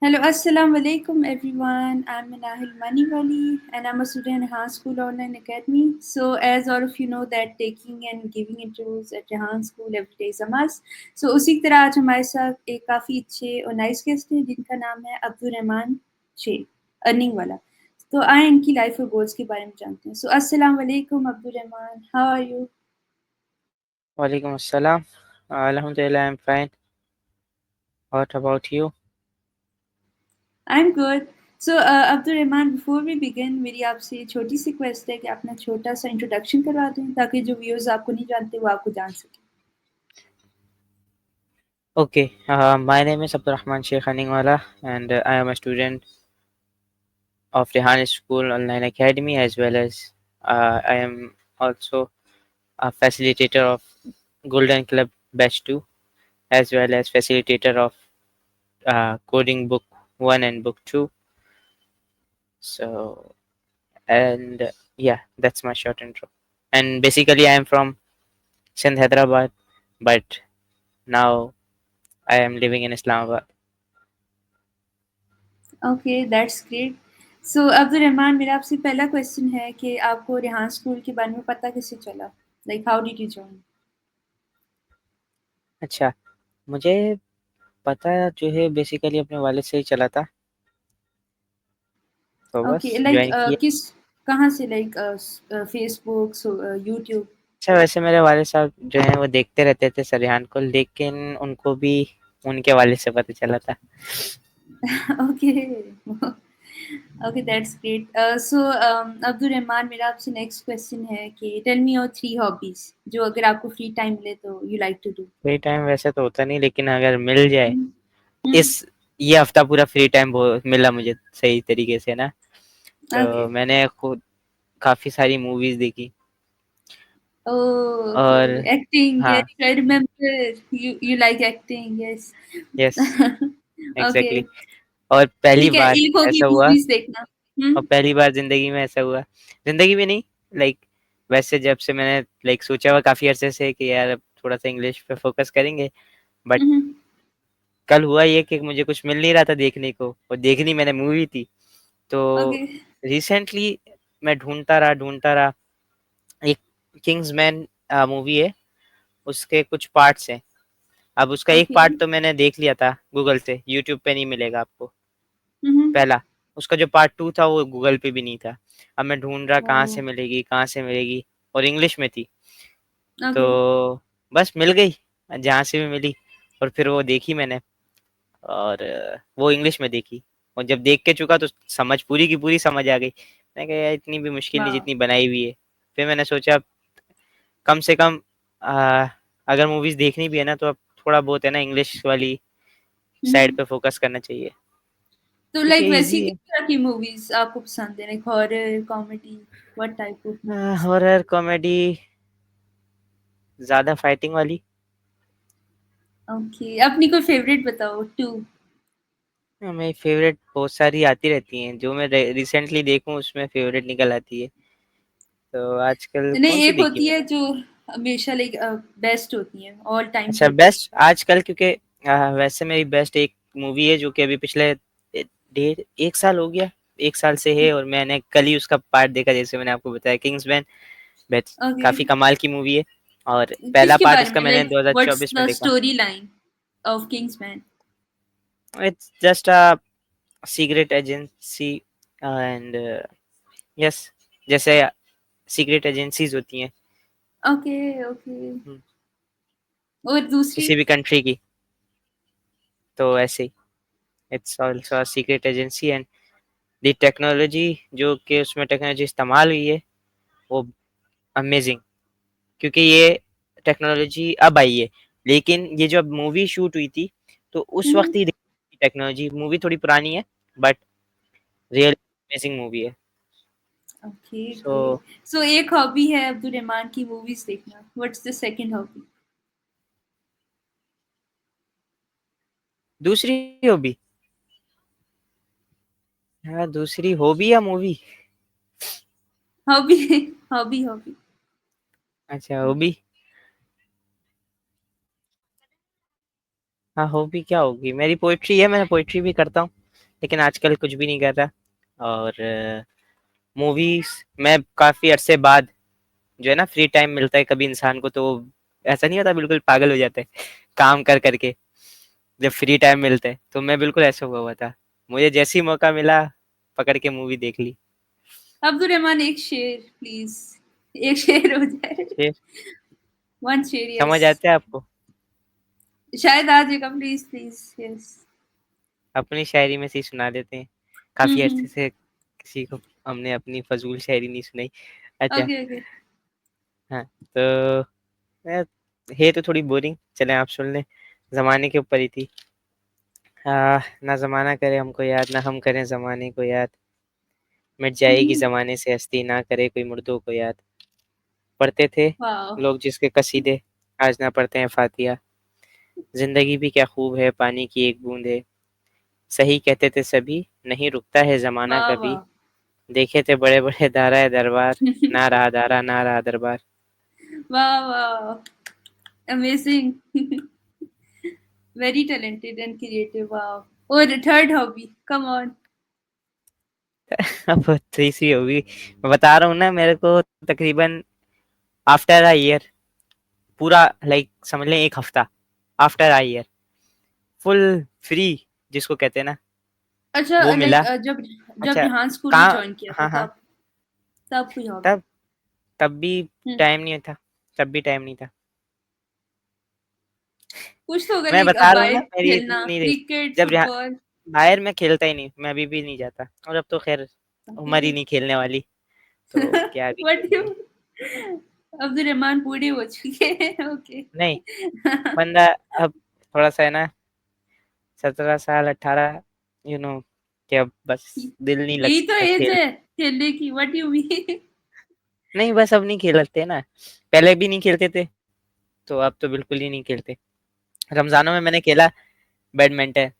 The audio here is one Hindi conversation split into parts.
Hello, Assalamu alaikum everyone. I'm Minahil Maniwali and I'm a student at Rehan School Online Academy. So, as all of you know that taking and giving interviews at Rehan School every day is a must. So, उसी की तरह आज हमारे साथ एक काफ़ी अच्छे और नाइस गेस्ट हैं जिनका नाम है अब्दुल रहमान शेख, अर्निंग वाला। तो आए इनकी लाइफ और गोल्स के बारे में जानते हैं। सो, अस्सलाम वालेकुम Abdul Rahman, how are you? Walaikum assalam. Alhamdulillah, I'm fine. What about you? I'm good. So Abdul Rahman before we begin मेरी आपसे छोटी सी रिक्वेस्ट है कि अपना छोटा सा इंट्रोडक्शन करवा दें ताकि जो व्यूअर्स आपको नहीं जानते वो आपको जान सकें। Okay, my name is Abdurrahman Sheikh Haningwala, and I am a student of Rehan School Online Academy, as well as I am also a facilitator of Golden Club Batch 2, as well as facilitator of Coding Book 1 and Book 2. So, and yeah, that's my short intro. And basically, I am from Sindh, Hyderabad, but now I am living in Islamabad. Okay, that's great. So Abdul Rahman मेरा आपसे पहला क्वेश्चन है कि आपको रेहान स्कूल के बारे में पता कैसे चला? Like how did you join? अच्छा, मुझे पता जो है बेसिकली अपने वालिद से ही चला था, तो बस ओके, लाइक जॉइन किया। किस कहाँ से लाइक फेसबुक, यूट्यूब? अच्छा, वैसे मेरे वालिद साहब जो हैं वो देखते रहते थे सरयान को, लेकिन उनको भी उनके वालिद से पता चला था। Okay. Okay, that's great. So Abdul Rahman मेरा आपसे नेक्स्ट क्वेश्चन है कि टेल मी योर 3 हॉबीज जो अगर आपको फ्री टाइम मिले तो you like to do. Free time वैसे तो होता नहीं, लेकिन अगर मिल जाए हुँ, हुँ, इस ये हफ्ता पूरा फ्री टाइम मिला मुझे सही तरीके से ना, ओके। तो मैंने खुद काफ़ी सारी मूवीज़ देखी। ओह, ओके, और एक्टिंग, हाँ, yes, I remember you like acting, yes. Yes, okay, exactly. और पहली ठीक है, बार एक होगी ऐसा हुआ, मूवीज़ देखना। हुँ, और पहली बार ज़िंदगी में ऐसा हुआ, ज़िंदगी में नहीं, लाइक वैसे जब से मैंने लाइक सोचा हुआ काफ़ी अरसे से कि यार अब थोड़ा-सा इंग्लिश पे फ़ोकस करेंगे, बट हुँ, हुँ, कल हुआ ये कि मुझे कुछ मिल नहीं रहा था देखने को, और देखनी मैंने मूवी थी। ओके, तो रिसेंटली मैं ढूँढता रहा, एक किंग्समैन मूवी है, उसके कुछ पार्ट्स हैं। अब उसका एक ओके, पार्ट तो मैंने देख लिया था गूगल से, यूट्यूब पे नहीं मिलेगा आपको। हुँ, हुँ, पहला, उसका जो पार्ट 2 था वो गूगल पे भी नहीं था। अब मैं ढूँढ रहा ओह, कहाँ से मिलेगी, और इंग्लिश में थी। ओके, तो बस मिल गई, जहाँ से भी मिली, और फिर वो देखी मैंने, और वो इंग्लिश में देखी, और जब देख के चुका तो समझ पूरी की पूरी समझ आ गई। मैंने कहा यार इतनी भी मुश्किल नहीं वाओ! जितनी बनाई हुई है। फिर मैंने सोचा कम से कम अगर मूवीज़ देखनी भी है ना, तो अब थोड़ा बहुत है ना इंग्लिश वाली हुँ, साइड हुँ। पे फ़ोकस करना चाहिए, तो क्योंकि लाइक वैसी ईज़ी किस है। तरह की मूवीज़ आपको पसंद है? Like horror, comedy, what type of movies? Horror, comedy, ज़्यादा फाइटिंग वाली। ओके, अपनी कोई फेवरेट बताओ 2। मेरी फ़ेवरेट बहुत सारी आती रहती हैं, जो मैं रे रिसेंटली देखूँ उसमें फ़ेवरेट निकल आती है। तो आजकल नहीं, कौन-सी एक देखी होती है मैंने? जो हमेशा लाइक बेस्ट होती है, ऑल टाइम अच्छा, फेवरेट। बेस्ट आजकल, क्योंकि वैसे मेरी बेस्ट एक मूवी है जो कि अभी पिछले डेढ़ 1 साल हो गया, 1 साल से है, और मैंने कल ही उसका पार्ट देखा, जैसे मैंने आपको बताया, किंग्समैन। बेस्ट, ओके, काफ़ी कमाल की मूवी है, और पहला किसके पार्ट बारे उसका में? मैंने लाइक व्हाट्स 2024 में द देखा। Story line of Kingsman? It's just a secret agency, and yes, जैसे सीक्रेट एजेंसीज़ होती हैं, ओके, ओके। हुँ, और दूसरी? किसी भी कंट्री की, तो ऐसे ही, it's also a secret agency, and the technology जो कि उसमें टेक्नोलॉजी इस्तेमाल हुई है, वो अमेज़िंग, क्योंकि ये टेक्नोलॉजी अब आई है, लेकिन ये जब मूवी शूट हुई थी, तो उस हुँ, वक़्त ही टेक्नोलॉजी, मूवी थोड़ी पुरानी है, बट रियल अमेज़िंग मूवी है। Okay, so great. सो एक हॉबी है अब्दुल रहमान की मूवीज़ देखना। What's the second hobby? दूसरी हॉबी, हाँ, दूसरी हॉबी या मूवी? Hobby, hobby, hobby. अच्छा, हॉबी, हाँ, हॉबी क्या होगी? मेरी पोएट्री है, मैं पोएट्री भी करता हूँ। लेकिन आजकल कुछ भी नहीं कर रहा। और मूवीज़ मैं काफ़ी अरसे बाद जो है ना फ्री टाइम मिलता है कभी इंसान को, तो ऐसा नहीं होता बिल्कुल पागल हो जाता है काम कर करके। जब फ्री टाइम मिलता है तो मैं बिल्कुल ऐसा हुआ हुआ था, मुझे जैसे ही मौका मिला पकड़ के मूवी देख ली। अब्दुल रहमान, एक शेर प्लीज, एक शेर हो जाए। शेर वन शेर, यस। समझ आता है आपको? शायद आ जाएगा, प्लीज प्लीज, यस। अपनी शायरी में से ही सुना देते हैं, काफ़ी हम्म। अरसे से किसी को हमने अपनी फजूल शायरी नहीं सुनाई। अच्छा। Okay okay. हाँ, तो अ, है तो थोड़ी बोरिंग, चलें आप सुन लें। ज़माने के ऊपर ही थी। ना ज़माना करे हमको याद, ना हम करें ज़माने को याद। मिट जाएगी ज़माने से हस्ती, ना करे कोई मुर्दों को याद। पढ़ते थे वाह। लोग जिसके कसीदे, आज ना पढ़ते हैं फातिहा। ज़िंदगी भी क्या खूब है, पानी की एक बूंद है। सही कहते थे सभी, नहीं रुकता है ज़माना वाह कभी। वाह। देखे थे बड़े-बड़े दाराए दरबार, ना रहा दारा ना रहा दरबार। वाह वाह, amazing. Very talented and creative, वाह। और थर्ड हॉबी, कम ऑन। अब तीसरी होगी, मैं बता रहा हूँ ना, मेरे को तकरीबन आफ्टर अ ईयर, पूरा लाइक समझ लें 1 हफ्ता, after a year full free जिसको कहते हैं ना, वो अच्छा, लाइक मिला। जब जब अच्छा, यहाँ स्कूल में कहाँ? ज्वाइन किया था, हाँ, हाँ, तब तब कोई हॉबी? तब तब भी हम्म। टाइम नहीं था, तब भी टाइम नहीं था। कुछ तो होगा, मैं लाइक बता रहा हूँ बाहर ना, मेरी खेलना, नहीं रही। क्रिकेट, जब यहाँ फुटबॉल। बाहर मैं खेलता ही नहीं, मैं अभी भी नहीं जाता, और अब तो खैर उम्र ही नहीं खेलने वाली, तो क्या अभी व्हाट यू, खेलेंगे। अब्दुल रहमान बूढ़े हो चुके हैं। ओके। नहीं, बंदा अब थोड़ा सा है ना, 17 साल 18, यू नो, कि अब बस दिल नहीं यही तो लगता एज खेल। है खेलने की, व्हाट यू मीन। नहीं बस अब नहीं खेलते ना, पहले भी नहीं खेलते थे, तो अब तो बिल्कुल ही नहीं खेलते। रमजानों में मैंने खेला बैडमिंटन,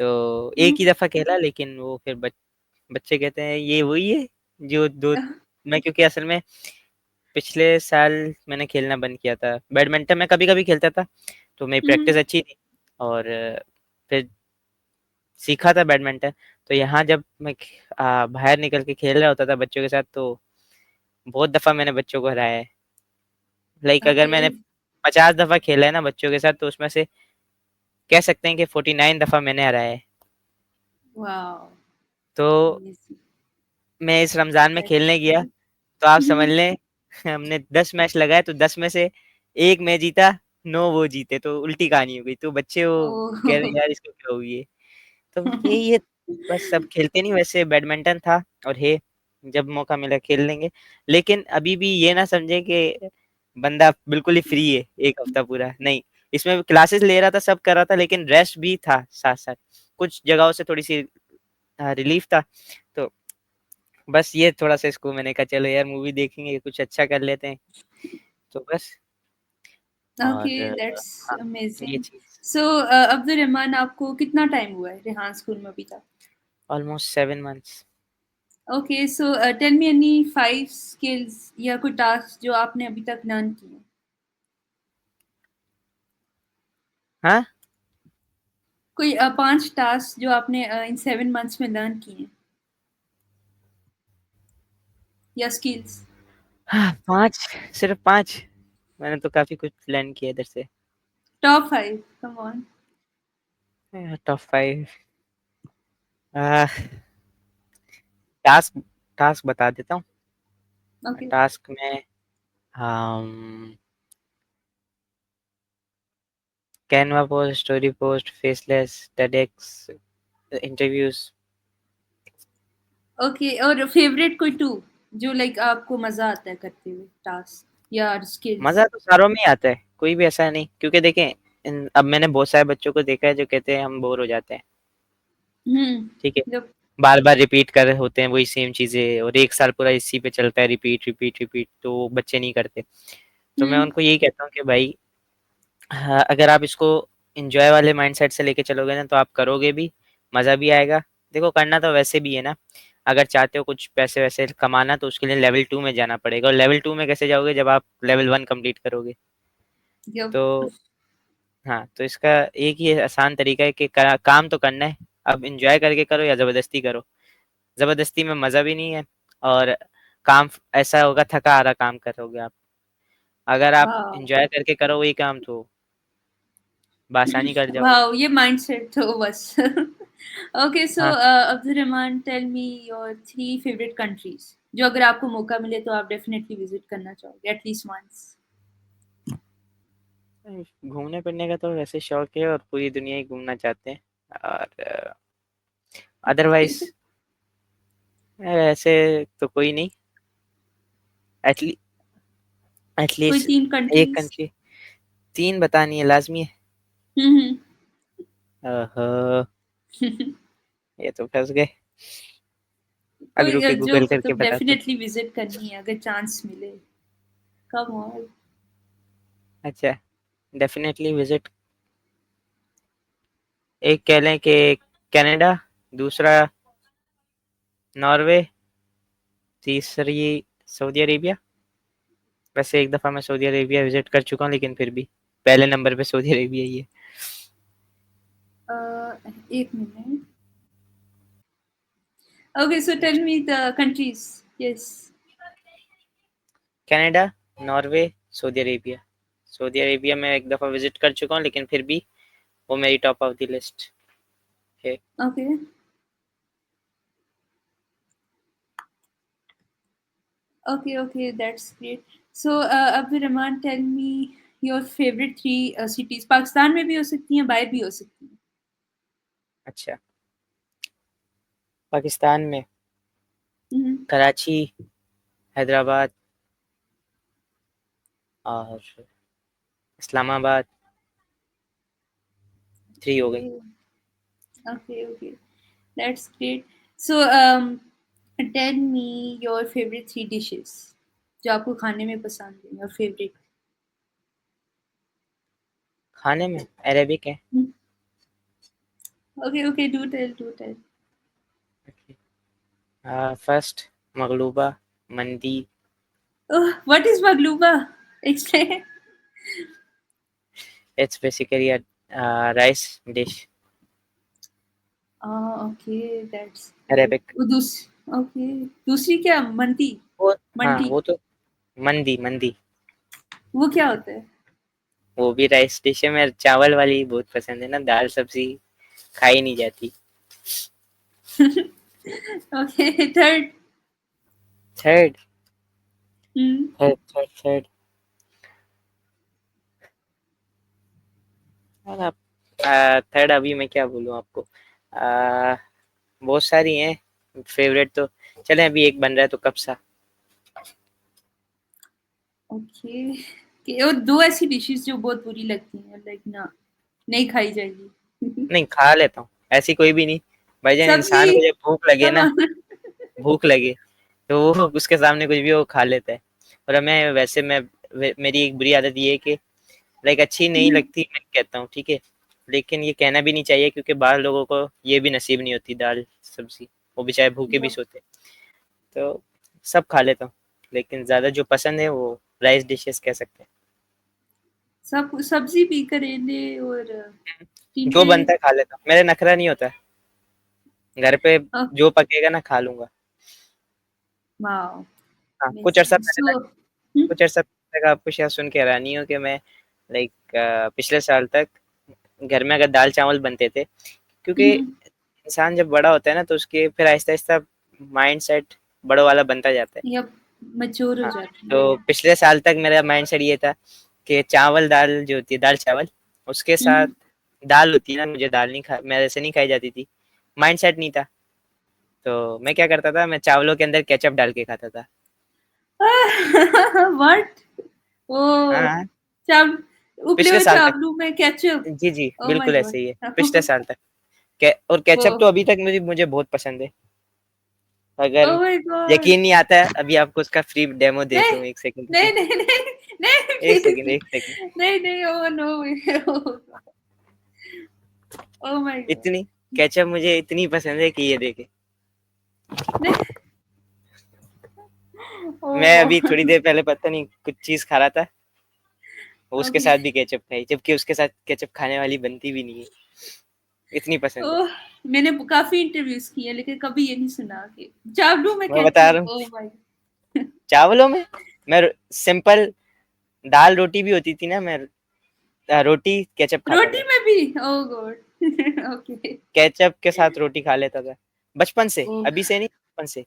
तो एक ही दफा खेला, लेकिन वो फिर बच्चे कहते हैं ये वही है जो दो, मैं क्योंकि असल में पिछले साल मैंने खेलना बंद किया था। बैडमिंटन मैं कभी कभी खेलता था, तो मेरी प्रैक्टिस अच्छी थी, और फिर सीखा था बैडमिंटन। तो यहाँ जब मैं बाहर निकल के खेल रहा होता था बच्चों के साथ, तो बहुत दफ़ा मैंने बच्चों को हराया है। लाइक अगर ओके। मैंने 50 दफ़ा खेला है ना बच्चों के साथ, तो उसमें से कह सकते हैं कि 49 दफ़ा मैंने हराया है। वाओ, तो अमेजिंग, मैं इस रमज़ान में दैट्स खेलने गया, कूल। तो आप समझ लें हमने 10 मैच लगाए, तो 10 में से 1 मैं जीता, 9 वो जीते, तो उल्टी कहानी हो गई। तो बच्चे वो ओह। कह रहे यार इसको क्या हुई है? तो यही है, बस अब खेलते नहीं, वैसे बैडमिंटन था और है, जब मौका मिला खेल लेंगे। लेकिन अभी भी ये ना समझे कि बंदा बिल्कुल ही फ्री है 1 हफ्ता पूरा, नहीं। इसमें क्लासेस ले रहा था, सब कर रहा था, लेकिन रेस्ट भी था साथ-साथ। कुछ जगहों से थोड़ी-सी रिलीफ था। तो बस ये थोड़ा-सा इसको मैंने कहा चलो यार मूवी देखेंगे, कुछ अच्छा कर लेते हैं। तो बस, ओके, और दैट्स हाँ, ये अमेजिंग। चीज़। सो अब्दुल रहमान, आपको कितना टाइम हुआ है रेहान स्कूल में अभी तक? Almost 7 months. Okay, so tell me any 5 skills या कोई टास्क जो आपने अभी तक लर्न किए हैं। हाँ? कोई 5 टास्क जो आपने इन 7 मंथ्स में लर्न किए हैं, या स्किल्स। हाँ, 5, सिर्फ़ 5? मैंने तो काफ़ी कुछ प्लान किया इधर से। Top 5, come on. Top 5, ah, task task बता देता हूँ। ओके। टास्क में हम Canva post, story post, faceless, TEDx, interviews. Okay, और फेवरेट कोई 2 जो लाइक आपको मज़ा आता है करते हुए टास्क या स्किल्स? मज़ा तो सारों में ही आता है, कोई भी ऐसा नहीं, क्योंकि देखें अब मैंने बहुत सारे बच्चों को देखा है जो कहते हैं हम बोर हो जाते हैं, हुँ, ठीक है? जब बार-बार रिपीट कर रहे होते हैं वही सेम चीज़ें, और 1 साल पूरा इसी पे चलता है, रिपीट, रिपीट, रिपीट, तो वो बच्चे नहीं करते। तो मैं हुँ, उनको यही कहता हूँ कि भाई, हाँ, अगर आप इसको एन्जॉय वाले माइंडसेट से लेके चलोगे ना, तो आप करोगे भी, मज़ा भी आएगा। देखो करना तो वैसे भी है ना, अगर चाहते हो कुछ पैसे-वैसे कमाना, तो उसके लिए लेवल 2 में जाना पड़ेगा, और लेवल 2 में कैसे जाओगे जब आप लेवल 1 कंप्लीट करोगे। जब तो हाँ, तो इसका एक ही आसान तरीका है कि काम तो करना है, अब एंजॉय करके करो या जबरदस्ती करो। जबरदस्ती में मजा भी नहीं है, और काम ऐसा होगा थका हारा काम करोगे आप। अगर आप वाह। एंजॉय करके करो वही काम तो बासानी कर जाओगे। वाह, ये माइंडसेट तो बस। ओके, सो हाँ, Abdul Rahman, tell me your 3 favourite countries जो अगर आपको मौका मिले तो आप डेफिनेटली विजिट करना चाहोगे एटलीस्ट वंस। घूमने फिरने का तो वैसे शौक है और पूरी दुनिया ही घूमना चाहते हैं। और अदरवाइज ऐसे तो कोई नहीं। एटली कोई एटलीस्ट 3 एक कंट्रीज। कंट्री। तीन बतानी है लाजमी है। हम्म। ओहो, ये तो फंस गए। अभी कोई रुके जो गूगल करके मतलब बताते हैं। डेफिनेटली विजिट करनी है अगर चांस मिले। Come on. अच्छा, डेफिनेटली विजिट। एक कह लें कि कनाडा, दूसरा नॉर्वे, तीसरी सऊदी अरेबिया। वैसे एक दफ़ा मैं सऊदी अरेबिया विजिट कर चुका हूँ, लेकिन फिर भी पहले नंबर पे सऊदी अरेबिया ही है। एक मिनट। Okay, so tell me the countries. Yes. Canada, Norway, Saudi Arabia. Saudi Arabia में एक दफ़ा विजिट कर चुका हूँ, लेकिन फिर भी वो मेरी टॉप ऑफ द लिस्ट है। Okay. Okay, okay, that's great. So, Abdul Rahman, tell me your favorite 3 cities. Pakistan में भी हो सकती हैं, बाहर भी हो सकती हैं। अच्छा, पाकिस्तान में हुँ। कराची, हैदराबाद और इस्लामाबाद। 3 हो गई। Okay, okay, okay. That's great. So, tell me your favorite 3 dishes जो आपको खाने में पसंद है, your favorite. खाने में अरेबिक है। हुँ। Okay, okay, do tell, do tell. First maqluba mandi. Oh, what is magluba? Explain. It's basically a rice dish. Okay, that's great. Arabic. वो ओके, दूसरी क्या? मंदी? वो, हाँ, मंडी? वो तो मंदी मंदी। वो क्या होता है? वो भी राइस डिश है। मैं चावल वाली बहुत पसंद है ना, दाल सब्जी खाई नहीं जाती। Okay, third. थर्ड हुँ। थर्ड आप थर्ड अभी मैं क्या बोलूँ आपको। बहुत सारी हैं फेवरेट तो। चलें, अभी एक बन रहा है तो कब्सा। ओके, कि और 2 ऐसी डिशेज़ जो बहुत बुरी लगती हैं, लाइक ना, नहीं खाई जाएगी। नहीं, खा लेता हूँ, ऐसी कोई भी नहीं। भाईजान, सब्ज़ी, इंसान को जब भूख लगे कम ना, ऑन। भूख लगे तो वो उसके सामने कुछ भी वो खा लेता है। और मैं वैसे मेरी एक बुरी आदत ये है कि लाइक अच्छी नहीं हुँ, लगती मैं कहता हूँ, ठीक है। लेकिन ये कहना भी नहीं चाहिए, क्योंकि बाहर लोगों को ये भी नसीब नहीं होती दाल सब्जी। वो बेचारे भूखे भी या सोते हैं। तो सब खा लेता हूँ, लेकिन ज़्यादा जो पसंद है वो राइस डिशेस कह सकते सब सब्ज़ी भी, करेले और हैं। जो टिंडे। बनता है खा लेता हूँ, मेरा नखरा नहीं होता है। घर पे अ, जो पकेगा ना खा लूंगा। वाओ! हाँ, अमेज़िंग। सो हुँ, कुछ अर्सा पहले तक आपको शायद सुन के हैरानी हो कि मैं लाइक पिछले साल तक घर में अगर दाल चावल बनते थे, क्योंकि हुँ, इंसान जब बड़ा होता है ना तो उसके फिर आहिस्ता आहिस्ता माइंड सेट बड़ों वाला बनता जाता है। या मैच्योर हो हाँ, जाती हैं, तो या पिछले साल तक मेरा माइंड सेट ये था कि चावल दाल जो होती है, दाल चावल, उसके हुँ, साथ दाल होती है ना, मुझे दाल नहीं खा मेरे से नहीं खाई जाती थी। माइंड सेट नहीं था। तो मैं क्या करता था, मैं चावलों के अंदर केचप डाल के खाता था। व्हाट? ओह! हाँ, चाव उबले पिछले हुए साल तक। चावलों में ketchup? Ji, ji, oh my बिल्कुल ऐसे ही है, पिछले गॉड! साल तक। और केचप ओह! तो अभी तक मुझे मुझे बहुत पसंद है। अगर ओह माय गॉड! यकीन नहीं आता है, अभी आपको उसका फ्री डेमो देता नहीं, हूँ, 1 सेकंड रुकिए। नहीं, नहीं, नहीं, नहीं 1 प्लीज़ सेकंड, 1 सेकंड। नहीं, नहीं, oh no way oh oh my god! इतनी केचप मुझे इतनी पसंद है कि ये देखिए, नहीं, मैं ओह! अभी थोड़ी देर पहले पता नहीं कुछ चीज़ खा रहा था, वो उसके ओके, साथ भी केचप खाई, जबकि उसके साथ केचप खाने वाली बनती भी नहीं है। इतनी पसंद है। ओह! मैंने काफ़ी इंटरव्यूज़ किए लेकिन कभी ये नहीं सुना कि चावलों में मैं बता रहा केचअप, हूँ, ओह माय चावलों में मैं सिंपल दाल रोटी भी होती थी ना, मैं रोटी केचप खाता रोटी था। में भी? ओह गॉड! ओके। केचप के साथ रोटी खा लेता था बचपन से, ओह! अभी से नहीं, बचपन से।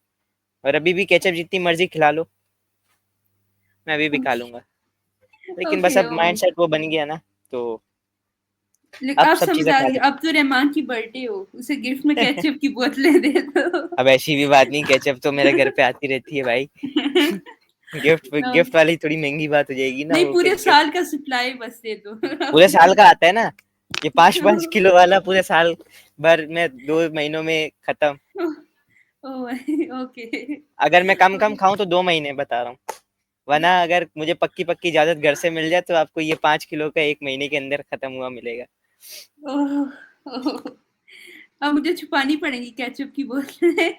और अभी भी केचप जितनी मर्जी खिला लो, मैं अभी भी खा ओके, लूंगा। लेकिन बस ओके, अब ओह माय माइंडसेट वो बन गया ना, तो लेकिन अब आप सब चीजें समझा खा सकते। अब तो रहमान की बर्थडे हो, उसे गिफ्ट में केचअप की बोतलें दे दो। अब ऐसी भी बात नहीं, केचप तो मेरे घर पे आती रहती है भाई। गिफ्ट नो, गिफ्ट वाली थोड़ी महंगी बात हो जाएगी ना नहीं वो, फिर पूरे गिफ्ट साल का सप्लाई बस दे दो। पूरे साल का आता है ना। ये 5-5 किलो वाला पूरे साल भर में 2 महीनों में खत्म। ओह ओके, अगर मैं कम कम ओके। खाऊं तो 2 महीने बता रहा हूँ। वरना अगर मुझे पक्की पक्की इजाजत घर से मिल जाए तो आपको ये 5 किलो का 1 महीने के अंदर खत्म हुआ मिलेगा। ओह! ओह! अब मुझे छुपानी पड़ेंगी केचअप की बोतलें।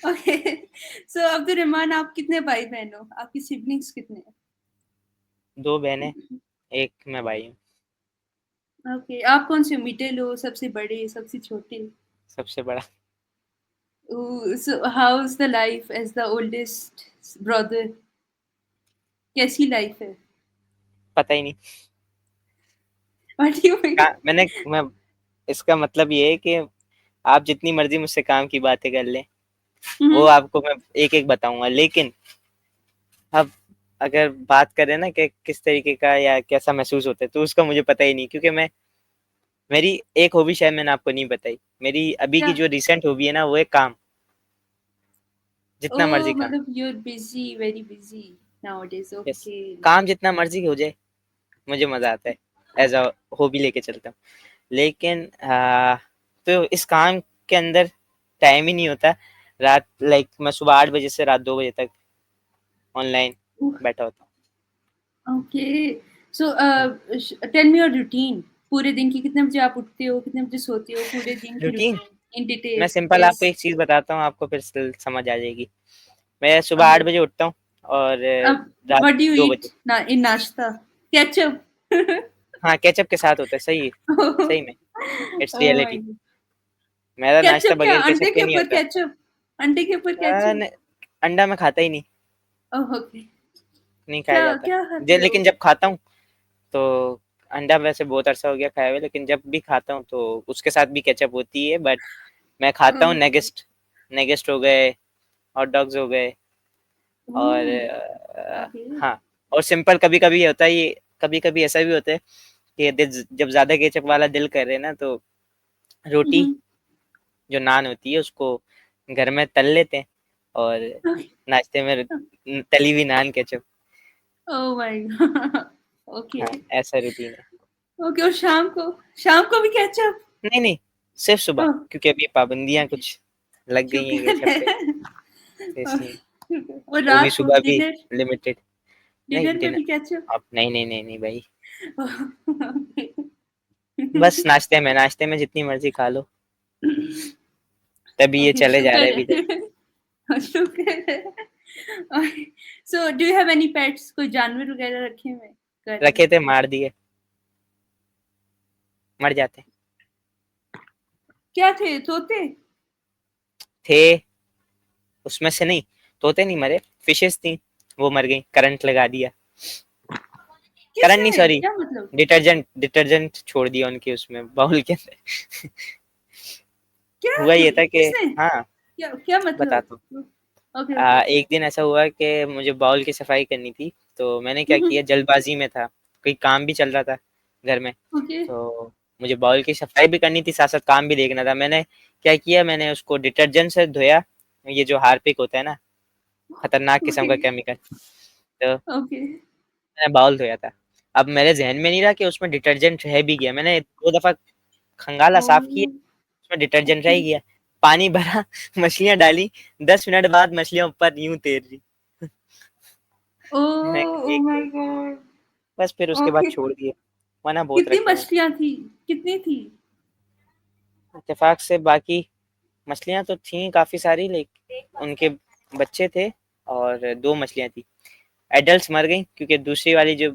ओके, सो अब्दुर्रहमान आप कितने भाई-बहन हो? आपकी सिबलिंग्स कितने हैं? 2 बहनें, एक मैं भाई हूँ, ओके, आप कौन से मिडिल हो, सबसे बड़े, सबसे छोटे? सबसे बड़ा। Oh! So how is the life as the oldest brother? कैसी लाइफ है? पता ही नहीं। What do you mean? मैं इसका मतलब ये है कि आप जितनी मर्जी मुझसे काम की बातें कर लें, हुँ, वो हुँ। आपको मैं एक एक बताऊंगा, लेकिन अब अगर बात करें ना कि किस तरीके का या कैसा महसूस होता है, तो उसका मुझे पता ही नहीं, क्योंकि मैं मेरी एक हॉबी शायद मैंने आपको नहीं बताई। मेरी अभी क्या? की जो रिसेंट हॉबी है ना, वो है काम। जितना मर्जी ओह! काम। मतलब you are busy, very busy nowadays yes, okay. काम जितना मर्जी हो जाए, मुझे मजा आता है। एज अ हॉबी लेके चलता हूँ। लेकिन तो इस काम के अंदर टाइम ही नहीं होता। रात लाइक मैं सुबह 8 बजे से रात 2 बजे तक ऑनलाइन ओह! बैठा होता ओके, सो हूँ। टेल मी योर रूटीन पूरे दिन की कितने बजे आप उठते हो कितने बजे सोते हो पूरे दिन की रूटीन, रूटीन इन मैं डिटेल सिंपल यस आपको एक चीज बताता हूँ, आपको फिर समझ आ जाएगी। मैं सुबह ओके 8 बजे उठता हूँ और अब रात व्हाट डू यू 2 बजे। ईट ना इन नाश्ता केचप हाँ, केचप के साथ होता है, सही है, सही में, it's oh my reality. God मेरा नाश्ता केचप क्या बगैर केचप अंडे के के नहीं ऊपर होता। केचप अंडे के ऊपर आ, केचप न, अंडा मैं खाता ही नहीं, ओह ओके नहीं खाया क्या जाता। क्या खाते हो लेकिन जब खाता हूँ तो अंडा वैसे बहुत अरसा हो गया खाए हुए, लेकिन जब भी खाता हूँ तो उसके साथ भी केचप होती है, बट मैं खाता हूँ ओके नेगेस्ट। नेगेस्ट हो गए, हॉट डॉग्स हो गए, और ओह ओके हाँ। और सिंपल कभी कभी होता है ये, कभी कभी ऐसा भी होता है कि जब ज्यादा केचप वाला दिल करे ना, तो रोटी जो नान होती है उसको घर में तल लेते हैं, और नाश्ते में तली हुई naan ketchup. Oh my God okay हाँ, ऐसा रूटीन है। ओके और शाम को भी केचप नहीं नहीं, सिर्फ सुबह, ओह क्योंकि अभी पाबंदियां ओके कुछ लग गई हैं शुक्र केचप पे, है तो इसलिए और वो भी रात को सुबह भी डिनर लिमिटेड। नहीं डिनर में डिनर, भी केचप अब नहीं नहीं नहीं नहीं भाई, बस नाश्ते में जितनी मर्जी खा लो, तभी ये ओके चले जा शुक्र रहे हैं अभी तक। है शुक्र है so do you have any pets कोई जानवर वगैरह रखे हुए हैं घर में रखे थे, मार दिए, मर जाते क्या थे तोते थे। उसमें से नहीं, तोते नहीं मरे, फिशेस थी, वो मर गई, करंट लगा दिया। करंट नहीं, किसने सॉरी, क्या मतलब डिटर्जेंट डिटर्जेंट छोड़ दिया उनके उसमें बाउल के अंदर। क्या हुआ ये था कि, किसने हाँ, क्या क्या मतलब बताता हूँ। ओके ओके एक दिन ऐसा हुआ कि मुझे बाउल की सफाई करनी थी, तो मैंने क्या किया, जल्दबाजी में था, कोई काम भी चल रहा था घर में, ओके तो मुझे बाउल की सफाई भी करनी थी, साथ साथ काम भी देखना था। मैंने क्या किया, मैंने उसको डिटर्जेंट से धोया, ये जो हार्पिक होता है ना, खतरनाक किस्म ओके का केमिकल, तो ओके मैंने बाउल धोया था। अब मेरे ज़हन में नहीं रहा कि उसमें डिटर्जेंट रह भी गया। मैंने 2 दफ़ा खंगाला साफ़ किया, ओह उसमें डिटर्जेंट रह ओके ही गया। पानी भरा, मछलियाँ डाली, 10 मिनट बाद मछलियाँ ऊपर यूँ तैर रही। मैंने ओह कहा ओह ये क्या माय है? गॉड बस फिर उसके बाद ओके छोड़ दिए, वरना बहुत कितनी रखे हुए हैं। मछलियां थी कितनी थी इत्तेफ़ाक से बाकी मछलियाँ तो थीं काफ़ी सारी, लेकिन उनके बच्चे थे और 2 मछलियाँ थी। एडल्ट्स मर गईं, क्योंकि दूसरी वाली जो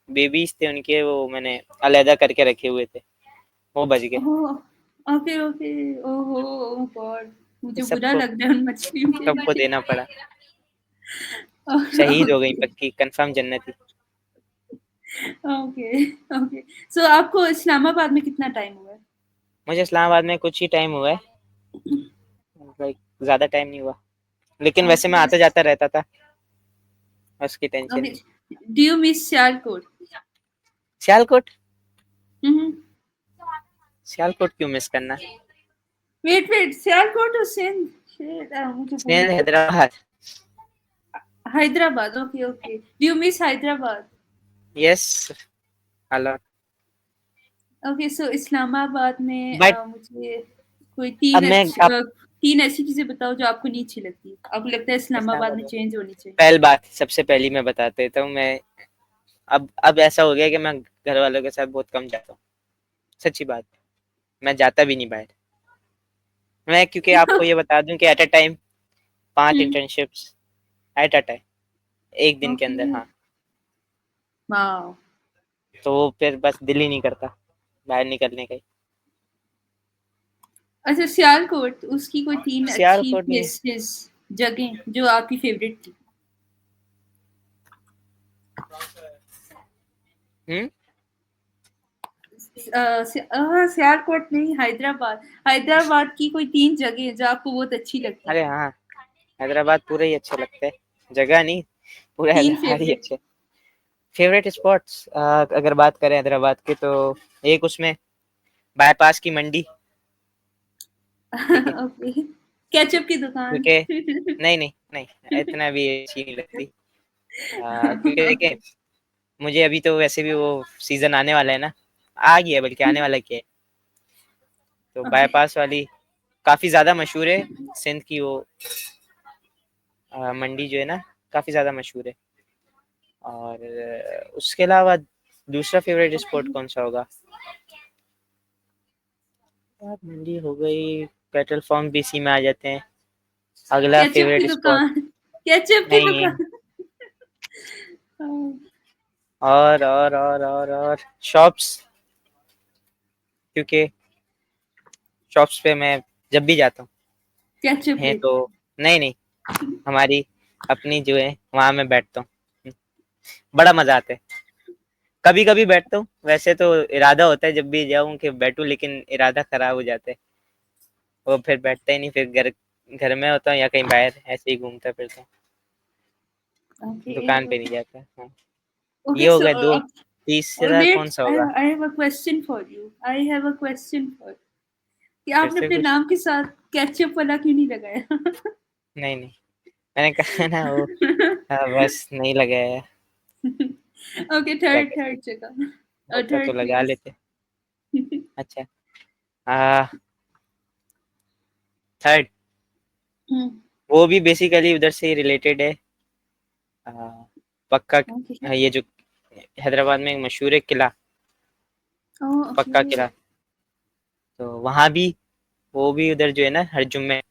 बेबीज़ थे उनके, वो मैंने अलग करके रखे हुए थे, वो बच गए। Oh okay okay. ओहो ओह गॉड, मुझे बुरा सबको लग रहा है उन मछलियों के सबको लिए। देना पड़ा। शहीद हो गई ओके पक्की, कंफर्म जन्नती। Okay okay. सो आपको इस्लामाबाद में कितना टाइम हुआ है? मुझे इस्लामाबाद में कुछ ही टाइम हुआ है, लाइक ज़्यादा टाइम नहीं हुआ, लेकिन वैसे मैं ओके आता जाता रहता था, उसकी टेंशन ओके। नहीं। Do you miss Sialkot? Sialkot? Hmm. Sialkot क्यों मिस करना? वेट वेट, सियालकोट और सिंध? Shit, मुझे भूल सिंध, गया। Hyderabad. Hyderabad, okay okay. Do you miss Hyderabad? Yes, a lot. Okay so Islamabad में बट मुझे कोई अब मैं अब तीन ऐसी चीजें बताओ जो आपको नहीं अच्छी लगती, आपको लगता है इस्लामाबाद इस्लामाबाद में में चेंज होनी चाहिए। पहली बात, सबसे पहली मैं बता देता हूँ, मैं अब ऐसा हो गया कि मैं घर वालों के साथ बहुत कम जाता हूँ, सच्ची बात। मैं जाता भी नहीं बाहर मैं, क्योंकि आपको ये बता दूं कि at a time 5 hmm. Internships at a time, एक दिन के ओके। अंदर, हाँ। वाओ। तो वो फिर बस दिल ही नहीं करता बाहर निकलने का ही। अच्छा सियालकोट, उसकी कोई तीन अच्छी सियालकोट नहीं। प्लेसेस, जगह जो आपकी फेवरेट थी? हम्म। सियालकोट नहीं, हैदराबाद। हैदराबाद की कोई तीन जगह जो आपको बहुत अच्छी लगती अरे थी। हाँ, हैदराबाद पूरा ही अच्छा लगता है, जगह नहीं, पूरा तीन हैदराबाद ही फेवरेट। अच्छा है। फेवरेट स्पॉट्स अगर बात करें हैदराबाद की, तो एक उसमें बाईपास की मंडी, ठीक है, ओके। केचप की दुकान। क्योंकि नहीं नहीं नहीं, इतना भी अच्छी नहीं लगती। क्योंकि देखिए, मुझे अभी तो वैसे भी वो सीजन आने वाला है ना, आ गया है बल्कि, आने वाला क्या है, तो ओके। बाईपास वाली काफी ज्यादा मशहूर है, सिंध की वो मंडी जो है ना, काफी ज्यादा मशहूर है। और उसके अलावा दूसरा फेवरेट स्पॉट कौन सा होगा यार? मंडी हो गई, पेट्रोल पंप भी इसी में आ जाते हैं। अगला केचप की फेवरेट स्पॉट, दुकान। केचप की नहीं, दुकान। और शॉप्स, क्योंकि शॉप्स पे मैं जब भी जाता हूँ केचप है तो, लेते नहीं नहीं, हमारी अपनी जो है वहां मैं बैठता हूँ, बड़ा मजा आता है। कभी कभी बैठता हूँ, वैसे तो इरादा होता है जब भी जाऊँ कि बैठूं, लेकिन इरादा खराब हो जाता है, वो फिर बैठता ही नहीं, फिर घर घर में होता हूँ या कहीं बाहर ऐसे ही घूमता फिरता हूँ, हैं। ओके दुकान पे नहीं ओके जाता। हाँ। ये ओके। हो सो गए दो। तीसरा कौन वेट, सा होगा? I have a question for you, I have a question for, कि फिर आपने से अपने कुछ? नाम के साथ केचप वाला क्यों नहीं लगाया? नहीं नहीं, मैंने कहा ना वो, हाँ, बस नहीं लगाया, ओके, क्या थर्ड कर थर्ड सकते, जगह, होता तो थर्ड लगा प्लेस। लेते। अच्छा, आ, थर्ड, वो भी बेसिकली उधर से रिलेटेड है। आ, पक्का, ओके ये जो हैदराबाद में एक मशहूर है किला, पक्का ओके। किला, तो वहाँ भी, वो भी उधर जो है ना, हर जुम्मे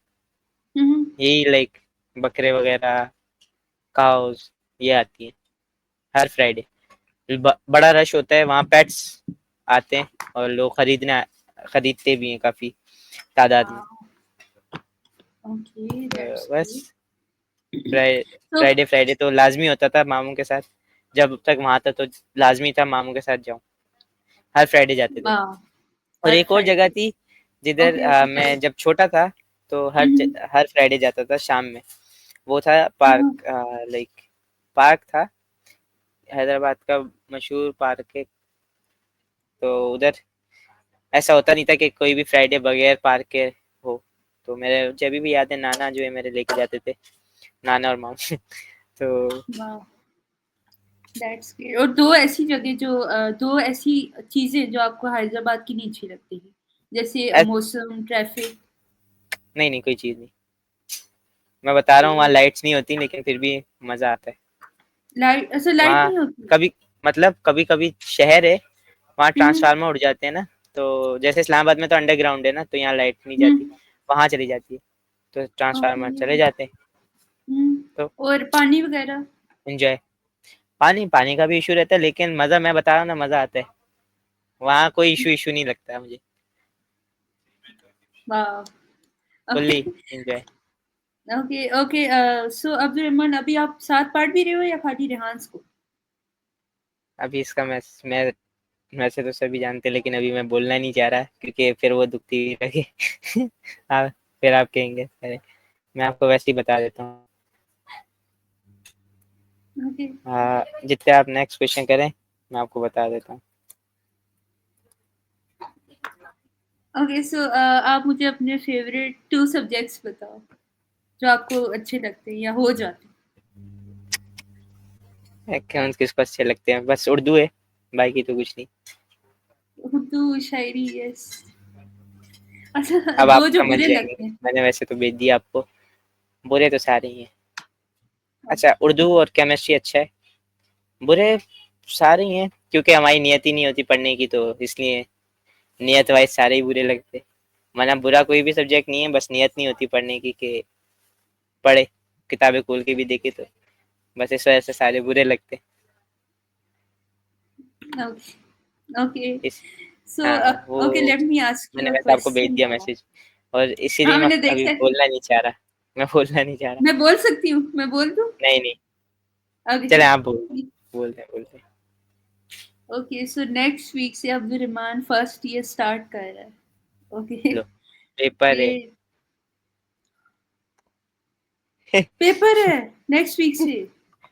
यही लाइक बकरे वगैरह, काउस, ये आती है हर फ्राइडे। बड़ा रश होता है वहाँ, पेट्स आते हैं और लोग खरीदते भी हैं काफी तादाद में। ओके दैट्स बस ग्रेट। तो फ्राइडे फ्राइडे तो लाजमी होता था मामू के साथ, जब तक वहां था तो लाजमी था मामू के साथ जाऊं, हर फ्राइडे जाते थे। वाह, और हर एक और जगह फ्राइडे। थी जिधर ओके ओके। मैं जब छोटा था, तो हर फ्राइडे जाता था शाम में, वो था पार्क, लाइक पार्क था, हैदराबाद का मशहूर पार्क है। तो उधर ऐसा होता नहीं था कि कोई भी फ्राइडे बगैर पार्क के हो। तो मेरे जब भी याद है, नाना जो है मेरे लेके जाते थे, नाना और मामू। तो वाह दैट्स ग्रेट। और दो ऐसी जगह जो दो ऐसी चीजें जो आपको हैदराबाद की नहीं अच्छी लगती है, जैसे ऐ- मौसम, ट्रैफिक। नहीं नहीं, कोई चीज़ नहीं, मैं बता रहा हूँ, वहाँ लाइट्स नहीं होती लेकिन फिर भी मज़ा आता है। लाइट, अच्छा लाइट वहाँ नहीं होती? कभी, मतलब कभी कभी शहर है, वहाँ हम्म ट्रांसफार्मर उड़ जाते हैं ना, तो जैसे इस्लामाबाद में तो अंडरग्राउंड है ना, तो यहाँ लाइट नहीं जाती, हम्म। वहाँ चली जाती है, तो ओके। ट्रांसफार्मर चले जाते हैं। तो और पानी वगैरह? एंजॉय, पानी पानी का भी इशू रहता है, लेकिन मज़ा, मैं बता रहा हूँ ना, मज़ा आता है, वहाँ कोई इशू इशू नहीं लगता है मुझे। वाह। Fully okay enjoy. Okay okay. So Abdul Rahman, अभी आप साथ पढ़ भी रहे हो या खाली रेहान को? अभी इसका मैं वैसे तो सभी जानते, लेकिन अभी मैं बोलना नहीं चाह रहा क्योंकि फिर वो दुखती लगे। आप फिर आप कहेंगे, अरे मैं आपको वैसे ही बता देता हूँ। ओके जितने आप नेक्स्ट क्वेश्चन करें मैं आपको बता देता हूँ। ओके। सो आप मुझे अपने फेवरेट 2 सब्जेक्ट्स बताओ, जो आपको अच्छे लगते हैं या हो जाते हैं। कौन किसको अच्छे लगते हैं, बस उर्दू है, बाकी तो कुछ नहीं। उर्दू, शायरी, यस। अच्छा, अब 2 आप जो समझ बुरे जाएंगे, लगते हैं। मैंने वैसे तो भेज दिया आपको, बुरे तो सारे ही हैं। अच्छा, उर्दू और केमिस्ट्री अच्छा है, बुरे सारे ही हैं क्योंकि हमारी नियत ही नहीं होती पढ़ने की, तो इसलिए नियत वाइज सारे ही बुरे लगते। मतलब बुरा कोई भी सब्जेक्ट नहीं है, बस नियत नहीं होती पढ़ने की कि पढ़े, किताबें खोल के भी देखे तो, बस इस वजह से सारे बुरे लगते। Okay okay. इस सो हाँ वो ओके, लेट मी आस्क मैंने यू अ वैसे आपको भेज क्वेश्चन दिया नाउ। मैसेज, और इसीलिए हाँ, मैं मैंने अभी देखा है। बोलना नहीं चाह रहा, मैं बोलना नहीं चाह रहा। मैं बोल सकती हूँ, मैं बोल दूँ? नहीं नहीं, ओके चले चलो। आप बोलते हैं। ओके, सो नेक्स्ट वीक से Abdul Rahman first year start कर रहा है। ओके। लो, पेपर है। ये पेपर है नेक्स्ट वीक से।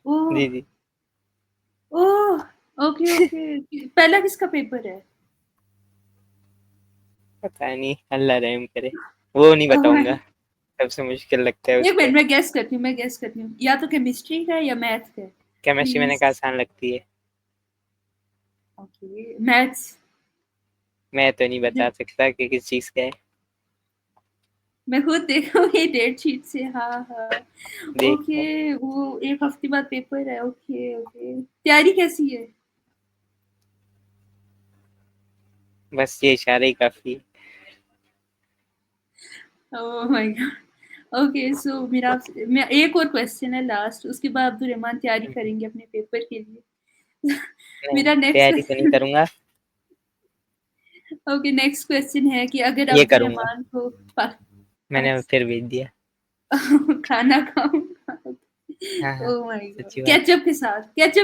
ओह जी जी। ओह। ओके ओके, पहला किसका पेपर है? पता नहीं, अल्लाह रहम करे, वो नहीं ओह माय। बताऊंगा, सबसे मुश्किल लगता है एक मिनट, उसको। मैं गेस करती हूँ, या तो केमिस्ट्री का या मैथ का। केमिस्ट्री मैंने प्लीज। कहा आसान लगती है। Okay, maths. मैं तो नहीं बता सकता कि किस चीज़ का है। मैं खुद देखूंगी डेट शीट से। हाँ हाँ। देख लो, ओके, वो एक हफ्ते बाद पेपर है। ओके ओके, तैयारी कैसी है? बस ये इशारा ही काफ़ी है। ओह माय गॉड। ओके, सो मेरा मैं एक और क्वेश्चन है लास्ट, उसके बाद अब्दुल रहमान तैयारी करेंगे अपने पेपर के लिए। नहीं, मेरा नेक्स्ट तैयारी तो नहीं क्वेश्चन। करूंगा, ओके, नेक्स्ट क्वेश्चन है कि अगर ये अब्दुल करूंगा, रहमान को पा- मैंने फिर भेज दिया। खाना खाऊं। हाँ हाँ, ओह माय गॉड, सच्ची बात। केचप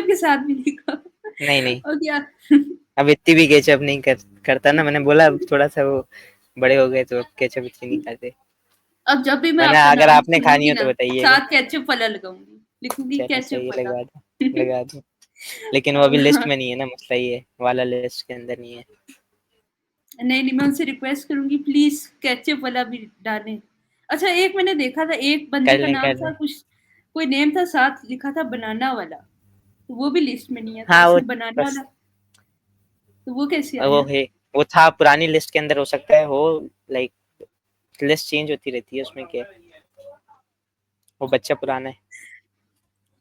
के साथ भी लिखा। नहीं नहीं, ओके। अब इतनी भी केचप नहीं करता ना, मैंने बोला अब थोड़ा सा वो बड़े हो गए तो अब केचप इतनी नहीं खाते। अब जब भी मैं मैंने आपका अगर नाम आपने खानी सुनूंगी हो तो ना, बताइएगा। साथ केचप वाला लगाऊंगी, लिखूंगी चलो केचप सही है, वाला। लगा दो, लेकिन वो अभी लिस्ट में नहीं है ना, मसला ये है, वाला लिस्ट के अंदर नहीं है। नहीं नहीं, मैं उनसे रिक्वेस्ट करूंगी प्लीज केचप वाला भी डालें। अच्छा, एक मैंने देखा था, एक बंदे कर का लें नाम कर था लें। कुछ, कोई नेम था साथ लिखा था बनाना वाला, तो वो भी लिस्ट में नहीं है, तो हाँ वो इसमें बनाना बस वाला, तो वो कैसे वो आया? है, वो था पुरानी लिस्ट के अंदर, हो सकता है हो, लाइक लिस्ट चेंज होती रहती है, उसमें क्या है, वो बच्चा पुराना है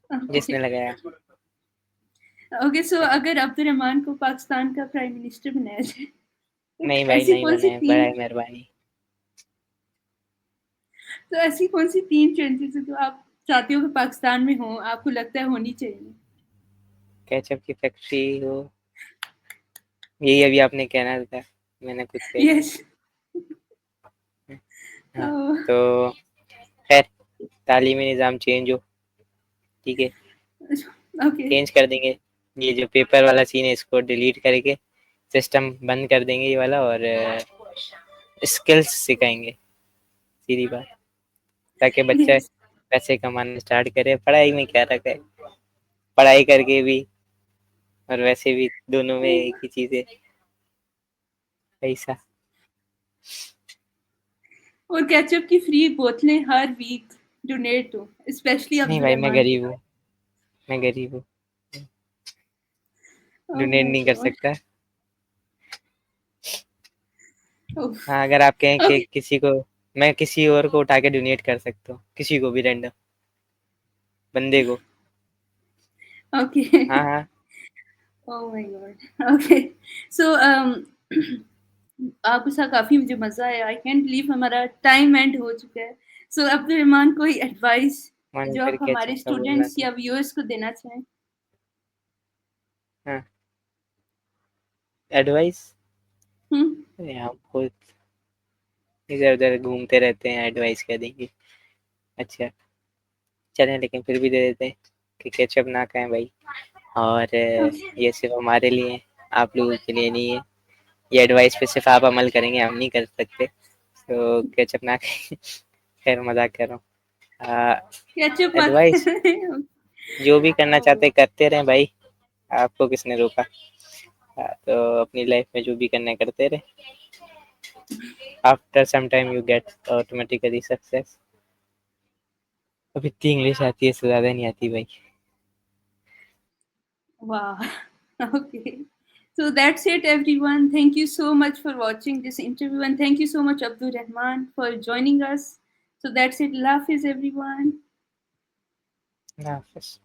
ओके जिसने लगाया। ओके। सो अगर अब्दुल रहमान को पाकिस्तान का प्राइम मिनिस्टर बनाया जाए, नहीं तो भाई, नहीं बनाए, बड़ा है मेहरबानी। ऐसी कौन सी 3 चेंजेस है जो आप चाहते हो कि पाकिस्तान में हो, आपको लगता है होनी चाहिए? केचप की फैक्ट्री हो, यही अभी आपने कहना था, मैंने खुद कह दिया। यस। हाँ, तो खैर, तालीमी निज़ाम चेंज हो, ठीक है, ओके। चेंज कर देंगे, ये जो पेपर वाला सीन है इसको डिलीट करके सिस्टम बंद कर देंगे ये वाला, और स्किल्स सिखाएंगे, सीधी बात, ताकि बच्चे यस। पैसे कमाना स्टार्ट करे। पढ़ाई में क्या रखा है, पढ़ाई करके भी और वैसे भी दोनों में एक ही चीज़ है, पैसा। और केचप की फ्री बोतलें हर वीक डोनेट हो, स्पेशली नहीं अब्दुल भाई, मैं रहमान के गरीब हूँ, लिए। मैं गरीब हूँ, ओह डोनेट माय नहीं कर गॉड। सकता। हाँ, अगर आप कहें कि ओके किसी को, मैं किसी और को उठा के डोनेट कर सकता हूँ, किसी को भी, रैंडम बंदे को। ओके। हाँ हाँ। ओह माय गॉड। ओके। सो आपके साथ काफी मुझे मजा आया। आई कैंट बिलीव हमारा टाइम एंड हो चुका है। सो अब्दुल रहमान, कोई एडवाइस मन जो कर आप केचप हमारे का बोलना स्टूडेंट्स था। या व्यूअर्स को देना चाहें? हाँ, एडवाइस, हम्म। आप खुद इधर उधर घूमते रहते हैं, एडवाइस करेंगे। अच्छा चलें, लेकिन फिर भी दे देते हैं कि केचप ना खाएं भाई। और Okay. ये सिर्फ हमारे लिए है, आप लोगों के लिए नहीं है। ये एडवाइस पे सिर्फ आप अमल करेंगे, हम नहीं कर सकते। तो केचप ना खाएं। खैर मजाक कर रहा हूँ। Ketchup मत एडवाइस जो भी करना चाहते Oh, करते रहें भाई, आपको किसने रोका। तो अपनी लाइफ में जो भी करना है करते रहे, after some time you get automatically success. अब इतनी इंग्लिश आती है, इससे ज़्यादा नहीं आती भाई। wow. Okay. So that's it, everyone. Thank you so much for watching this interview, and thank you so much, Abdul Rahman, for joining us. So that's it. Love is everyone. अल्लाह हाफ़िज़।